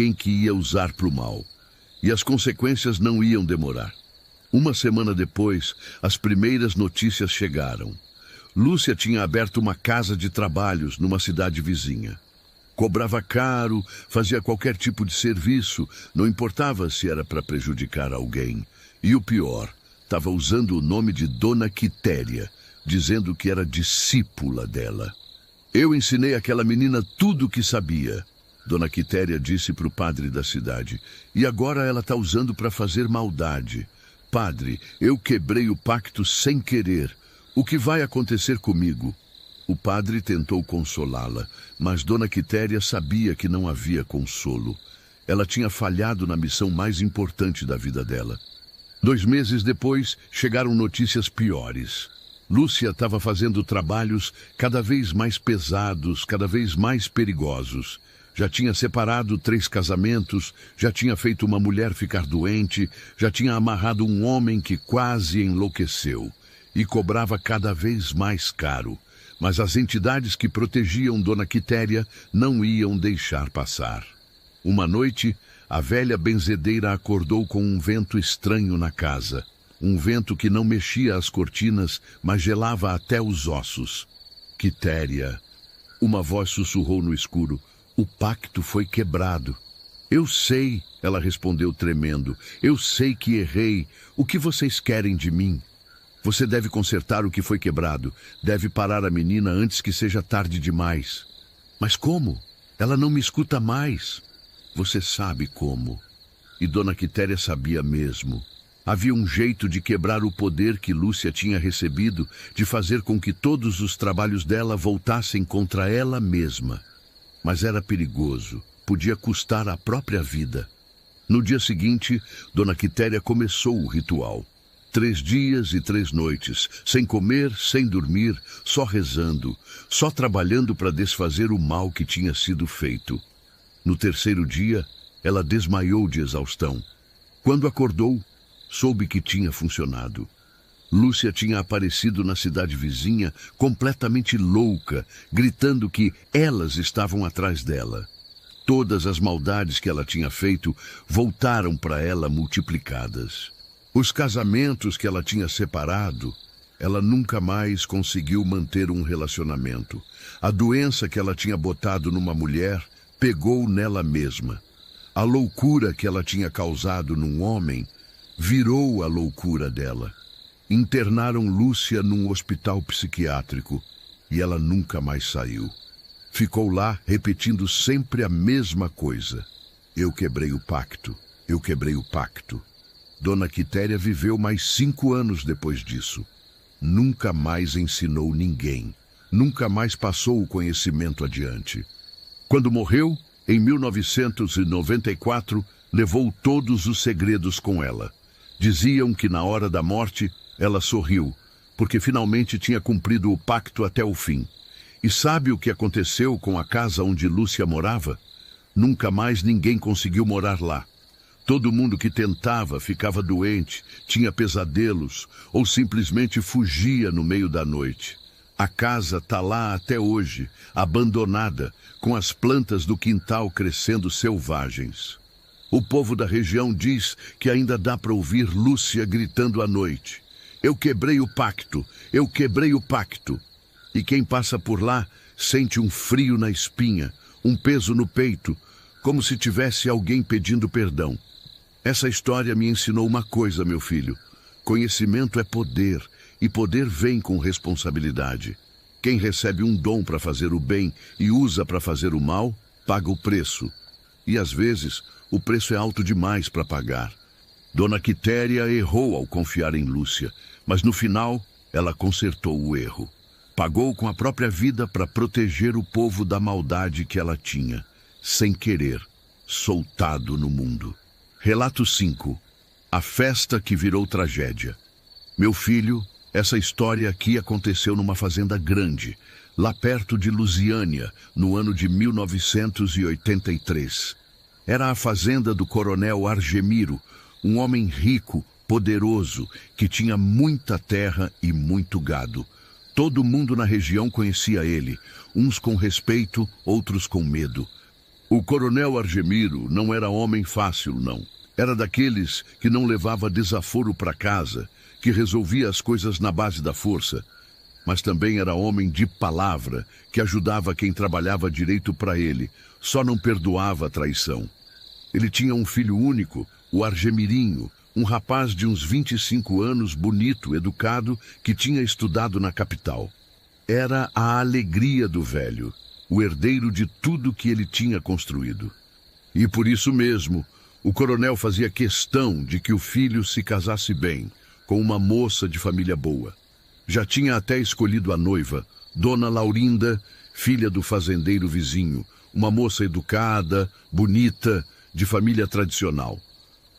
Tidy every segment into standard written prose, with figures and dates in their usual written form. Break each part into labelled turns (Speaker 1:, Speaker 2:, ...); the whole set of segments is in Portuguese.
Speaker 1: alguém que ia usar para o mal. E as consequências não iam demorar. Uma semana depois, as primeiras notícias chegaram. Lúcia tinha aberto uma casa de trabalhos numa cidade vizinha. Cobrava caro, fazia qualquer tipo de serviço, não importava se era para prejudicar alguém. E o pior, estava usando o nome de Dona Quitéria, dizendo que era discípula dela. Eu ensinei aquela menina tudo o que sabia, Dona Quitéria disse para o padre da cidade. E agora ela está usando para fazer maldade. Padre, eu quebrei o pacto sem querer. O que vai acontecer comigo? O padre tentou consolá-la, mas Dona Quitéria sabia que não havia consolo. Ela tinha falhado na missão mais importante da vida dela. 2 meses depois, chegaram notícias piores. Lúcia estava fazendo trabalhos cada vez mais pesados, cada vez mais perigosos. Já tinha separado 3 casamentos, já tinha feito uma mulher ficar doente, já tinha amarrado um homem que quase enlouqueceu. E cobrava cada vez mais caro. Mas as entidades que protegiam Dona Quitéria não iam deixar passar. Uma noite, a velha benzedeira acordou com um vento estranho na casa. Um vento que não mexia as cortinas, mas gelava até os ossos. Quitéria. Uma voz sussurrou no escuro. O pacto foi quebrado. Eu sei, ela respondeu tremendo. Eu sei que errei. O que vocês querem de mim? Você deve consertar o que foi quebrado. Deve parar a menina antes que seja tarde demais. Mas como? Ela não me escuta mais. Você sabe como. E Dona Quitéria sabia mesmo. Havia um jeito de quebrar o poder que Lúcia tinha recebido, de fazer com que todos os trabalhos dela voltassem contra ela mesma. Mas era perigoso. Podia custar a própria vida. No dia seguinte, Dona Quitéria começou o ritual. 3 dias e 3 noites, sem comer, sem dormir, só rezando, só trabalhando para desfazer o mal que tinha sido feito. No 3º dia, ela desmaiou de exaustão. Quando acordou, soube que tinha funcionado. Lúcia tinha aparecido na cidade vizinha, completamente louca, gritando que elas estavam atrás dela. Todas as maldades que ela tinha feito voltaram para ela multiplicadas. Os casamentos que ela tinha separado, ela nunca mais conseguiu manter um relacionamento. A doença que ela tinha botado numa mulher pegou nela mesma. A loucura que ela tinha causado num homem virou a loucura dela. Internaram Lúcia num hospital psiquiátrico e ela nunca mais saiu. Ficou lá repetindo sempre a mesma coisa. Eu quebrei o pacto, eu quebrei o pacto. Dona Quitéria viveu mais 5 anos depois disso. Nunca mais ensinou ninguém. Nunca mais passou o conhecimento adiante. Quando morreu, em 1994, levou todos os segredos com ela. Diziam que na hora da morte, ela sorriu, porque finalmente tinha cumprido o pacto até o fim. E sabe o que aconteceu com a casa onde Lúcia morava? Nunca mais ninguém conseguiu morar lá. Todo mundo que tentava ficava doente, tinha pesadelos ou simplesmente fugia no meio da noite. A casa está lá até hoje, abandonada, com as plantas do quintal crescendo selvagens. O povo da região diz que ainda dá para ouvir Lúcia gritando à noite. Eu quebrei o pacto, eu quebrei o pacto. E quem passa por lá sente um frio na espinha, um peso no peito, como se tivesse alguém pedindo perdão. Essa história me ensinou uma coisa, meu filho. Conhecimento é poder, e poder vem com responsabilidade. Quem recebe um dom para fazer o bem e usa para fazer o mal, paga o preço. E às vezes, o preço é alto demais para pagar. Dona Quitéria errou ao confiar em Lúcia, mas no final, ela consertou o erro. Pagou com a própria vida para proteger o povo da maldade que ela tinha, sem querer, soltado no mundo. Relato 5. A festa que virou tragédia. Meu filho, essa história aqui aconteceu numa fazenda grande, lá perto de Lusiânia, no ano de 1983. Era a fazenda do coronel Argemiro, um homem rico, poderoso, que tinha muita terra e muito gado. Todo mundo na região conhecia ele, uns com respeito, outros com medo. O coronel Argemiro não era homem fácil, não. Era daqueles que não levava desaforo para casa, que resolvia as coisas na base da força. Mas também era homem de palavra, que ajudava quem trabalhava direito para ele, só não perdoava a traição. Ele tinha um filho único, o Argemirinho, um rapaz de uns 25 anos, bonito, educado, que tinha estudado na capital. Era a alegria do velho, o herdeiro de tudo que ele tinha construído. E por isso mesmo, o coronel fazia questão de que o filho se casasse bem, com uma moça de família boa. Já tinha até escolhido a noiva, Dona Laurinda, filha do fazendeiro vizinho, uma moça educada, bonita, de família tradicional.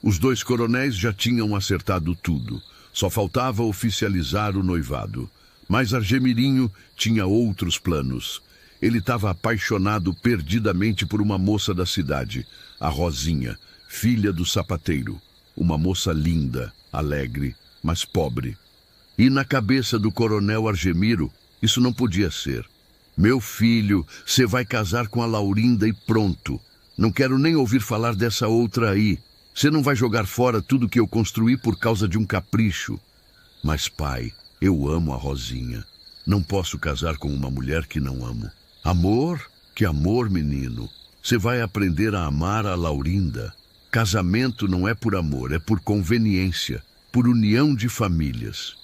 Speaker 1: Os dois coronéis já tinham acertado tudo, só faltava oficializar o noivado. Mas Argemirinho tinha outros planos. Ele estava apaixonado perdidamente por uma moça da cidade, a Rosinha, filha do sapateiro. Uma moça linda, alegre, mas pobre. E na cabeça do coronel Argemiro, isso não podia ser. Meu filho, você vai casar com a Laurinda e pronto. Não quero nem ouvir falar dessa outra aí. Você não vai jogar fora tudo que eu construí por causa de um capricho. Mas, pai, eu amo a Rosinha. Não posso casar com uma mulher que não amo. Amor? Que amor, menino. Você vai aprender a amar a Laurinda. Casamento não é por amor, é por conveniência, por união de famílias.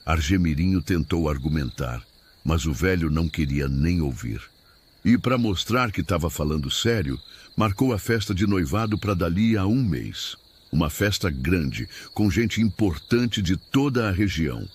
Speaker 1: Argemirinho tentou argumentar, mas o velho não queria nem ouvir. E para mostrar que estava falando sério, marcou a festa de noivado para dali a um mês. Uma festa grande, com gente importante de toda a região.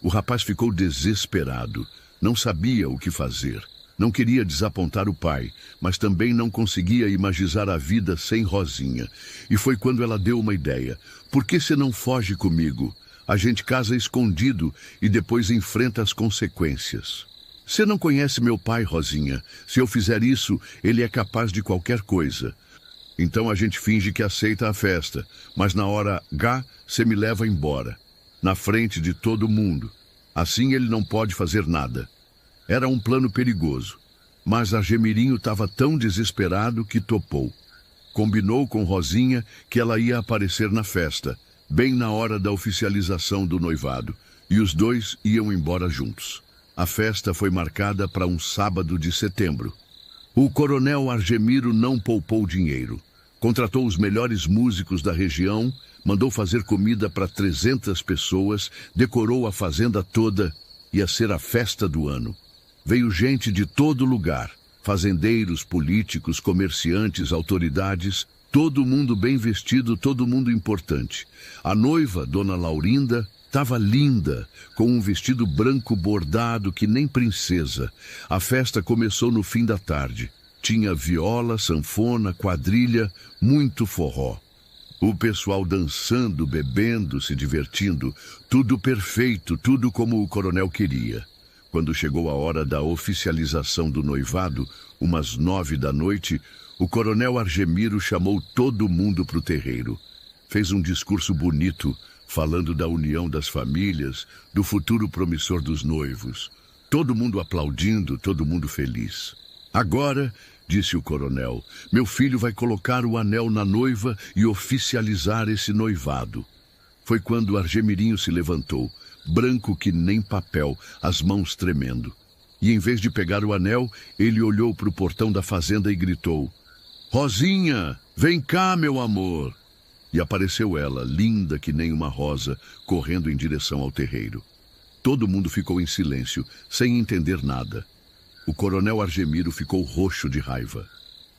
Speaker 1: O rapaz ficou desesperado, não sabia o que fazer. Não queria desapontar o pai, mas também não conseguia imaginar a vida sem Rosinha. E foi quando ela deu uma ideia. Por que você não foge comigo? A gente casa escondido e depois enfrenta as consequências. Você não conhece meu pai, Rosinha. Se eu fizer isso, ele é capaz de qualquer coisa. Então a gente finge que aceita a festa, mas na hora H, você me leva embora. Na frente de todo mundo. Assim ele não pode fazer nada. Era um plano perigoso, mas Argemirinho estava tão desesperado que topou. Combinou com Rosinha que ela ia aparecer na festa, bem na hora da oficialização do noivado, e os dois iam embora juntos. A festa foi marcada para um sábado de setembro. O coronel Argemiro não poupou dinheiro. Contratou os melhores músicos da região, mandou fazer comida para 300 pessoas, decorou a fazenda toda. Ia ser a festa do ano. Veio gente de todo lugar, fazendeiros, políticos, comerciantes, autoridades, todo mundo bem vestido, todo mundo importante. A noiva, Dona Laurinda, estava linda, com um vestido branco bordado que nem princesa. A festa começou no fim da tarde. Tinha viola, sanfona, quadrilha, muito forró. O pessoal dançando, bebendo, se divertindo, tudo perfeito, tudo como o coronel queria. Quando chegou a hora da oficialização do noivado, umas 9 da noite, o coronel Argemiro chamou todo mundo para o terreiro. Fez um discurso bonito, falando da união das famílias, do futuro promissor dos noivos. Todo mundo aplaudindo, todo mundo feliz. Agora, disse o coronel, meu filho vai colocar o anel na noiva e oficializar esse noivado. Foi quando Argemirinho se levantou, branco que nem papel, as mãos tremendo. E em vez de pegar o anel, ele olhou para o portão da fazenda e gritou: Rosinha, vem cá, meu amor! E apareceu ela, linda que nem uma rosa, correndo em direção ao terreiro. Todo mundo ficou em silêncio, sem entender nada. O coronel Argemiro ficou roxo de raiva.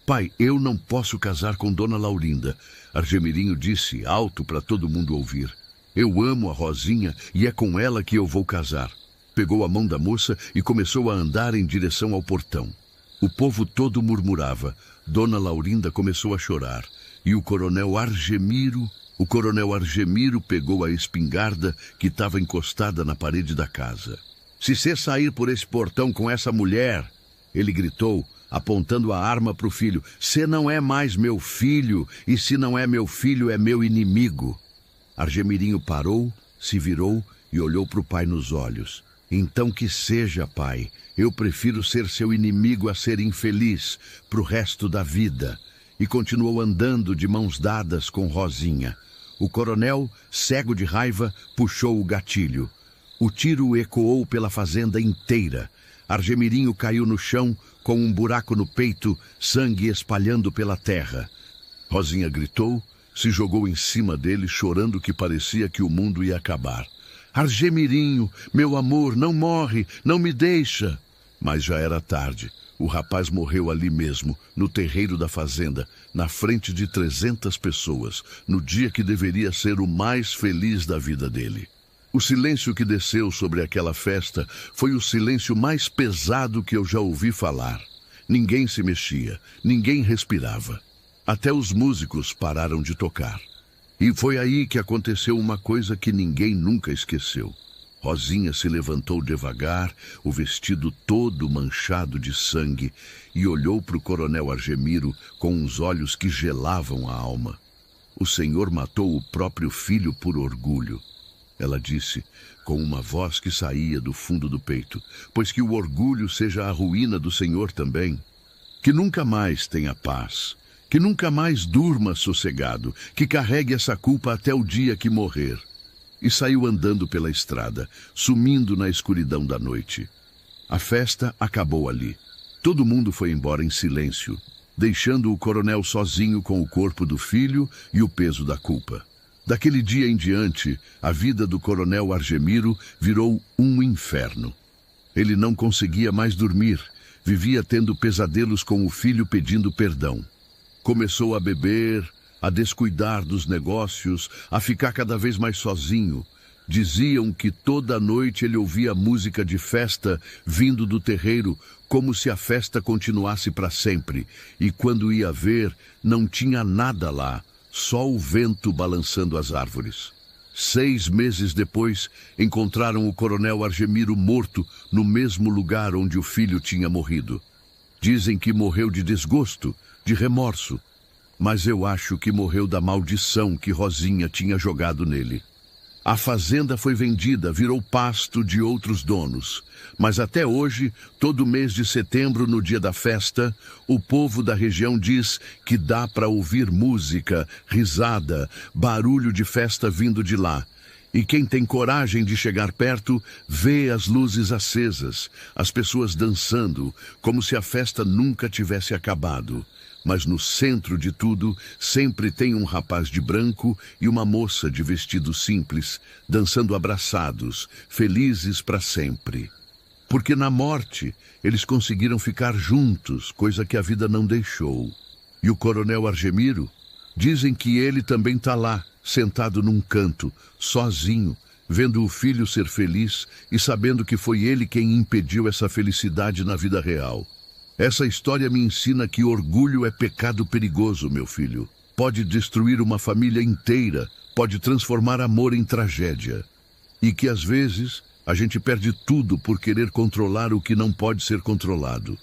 Speaker 1: Pai, eu não posso casar com Dona Laurinda, Argemirinho disse, alto para todo mundo ouvir. Eu amo a Rosinha e é com ela que eu vou casar. Pegou a mão da moça e começou a andar em direção ao portão. O povo todo murmurava. Dona Laurinda começou a chorar. E o coronel Argemiro pegou a espingarda que estava encostada na parede da casa. Se você sair por esse portão com essa mulher, ele gritou, apontando a arma para o filho, você não é mais meu filho, e se não é meu filho, é meu inimigo. Argemirinho parou, se virou e olhou para o pai nos olhos. Então que seja, pai. Eu prefiro ser seu inimigo a ser infeliz pro resto da vida. E continuou andando de mãos dadas com Rosinha. O coronel, cego de raiva, puxou o gatilho. O tiro ecoou pela fazenda inteira. Argemirinho caiu no chão, com um buraco no peito, sangue espalhando pela terra. Rosinha gritou, se jogou em cima dele, chorando que parecia que o mundo ia acabar. Argemirinho, meu amor, não morre, não me deixa. Mas já era tarde. O rapaz morreu ali mesmo, no terreiro da fazenda, na frente de 300 pessoas, no dia que deveria ser o mais feliz da vida dele. O silêncio que desceu sobre aquela festa foi o silêncio mais pesado que eu já ouvi falar. Ninguém se mexia, ninguém respirava. Até os músicos pararam de tocar. E foi aí que aconteceu uma coisa que ninguém nunca esqueceu. Rosinha se levantou devagar, o vestido todo manchado de sangue, e olhou para o coronel Argemiro com uns olhos que gelavam a alma. O senhor matou o próprio filho por orgulho. Ela disse, com uma voz que saía do fundo do peito, pois que o orgulho seja a ruína do senhor também. Que nunca mais tenha paz, que nunca mais durma sossegado, que carregue essa culpa até o dia que morrer. E saiu andando pela estrada, sumindo na escuridão da noite. A festa acabou ali. Todo mundo foi embora em silêncio, deixando o coronel sozinho com o corpo do filho e o peso da culpa. Daquele dia em diante, a vida do coronel Argemiro virou um inferno. Ele não conseguia mais dormir, vivia tendo pesadelos com o filho pedindo perdão. Começou a beber, a descuidar dos negócios, a ficar cada vez mais sozinho. Diziam que toda noite ele ouvia música de festa vindo do terreiro, como se a festa continuasse para sempre, e quando ia ver, não tinha nada lá. Só o vento balançando as árvores. 6 meses depois, encontraram o coronel Argemiro morto no mesmo lugar onde o filho tinha morrido. Dizem que morreu de desgosto, de remorso, mas eu acho que morreu da maldição que Rosinha tinha jogado nele. A fazenda foi vendida, virou pasto de outros donos. Mas até hoje, todo mês de setembro, no dia da festa, o povo da região diz que dá para ouvir música, risada, barulho de festa vindo de lá. E quem tem coragem de chegar perto, vê as luzes acesas, as pessoas dançando, como se a festa nunca tivesse acabado. Mas no centro de tudo, sempre tem um rapaz de branco e uma moça de vestido simples, dançando abraçados, felizes para sempre. Porque na morte, eles conseguiram ficar juntos, coisa que a vida não deixou. E o coronel Argemiro? Dizem que ele também está lá, sentado num canto, sozinho, vendo o filho ser feliz e sabendo que foi ele quem impediu essa felicidade na vida real. Essa história me ensina que orgulho é pecado perigoso, meu filho. Pode destruir uma família inteira, pode transformar amor em tragédia. E que às vezes a gente perde tudo por querer controlar o que não pode ser controlado.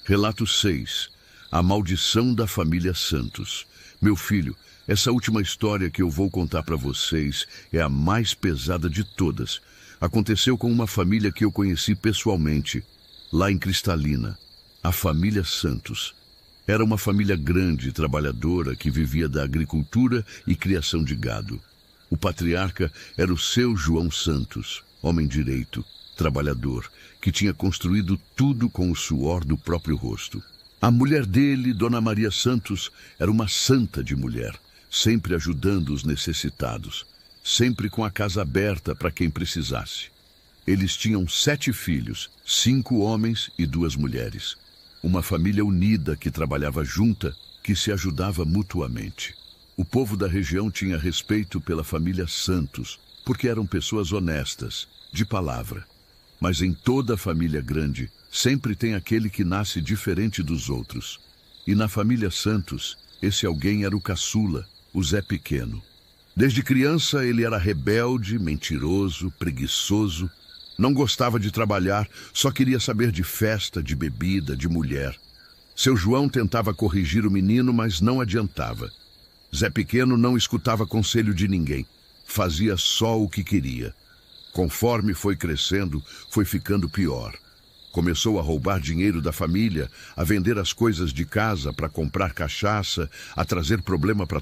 Speaker 1: Relato 6. A maldição da família Santos. Meu filho, essa última história que eu vou contar para vocês é a mais pesada de todas. Aconteceu com uma família que eu conheci pessoalmente, lá em Cristalina. A família Santos. Era uma família grande e trabalhadora que vivia da agricultura e criação de gado. O patriarca era o seu João Santos, homem direito, trabalhador, que tinha construído tudo com o suor do próprio rosto. A mulher dele, Dona Maria Santos, era uma santa de mulher, sempre ajudando os necessitados, sempre com a casa aberta para quem precisasse. Eles tinham 7 filhos, 5 homens e 2 mulheres. Uma família unida que trabalhava junta, que se ajudava mutuamente. O povo da região tinha respeito pela família Santos, porque eram pessoas honestas, de palavra. Mas em toda família grande, sempre tem aquele que nasce diferente dos outros. E na família Santos, esse alguém era o caçula, o Zé Pequeno. Desde criança ele era rebelde, mentiroso, preguiçoso. Não gostava de trabalhar, só queria saber de festa, de bebida, de mulher. Seu João tentava corrigir o menino, mas não adiantava. Zé Pequeno não escutava conselho de ninguém. Fazia só o que queria. Conforme foi crescendo, foi ficando pior. Começou a roubar dinheiro da família, a vender as coisas de casa para comprar cachaça, a trazer problema para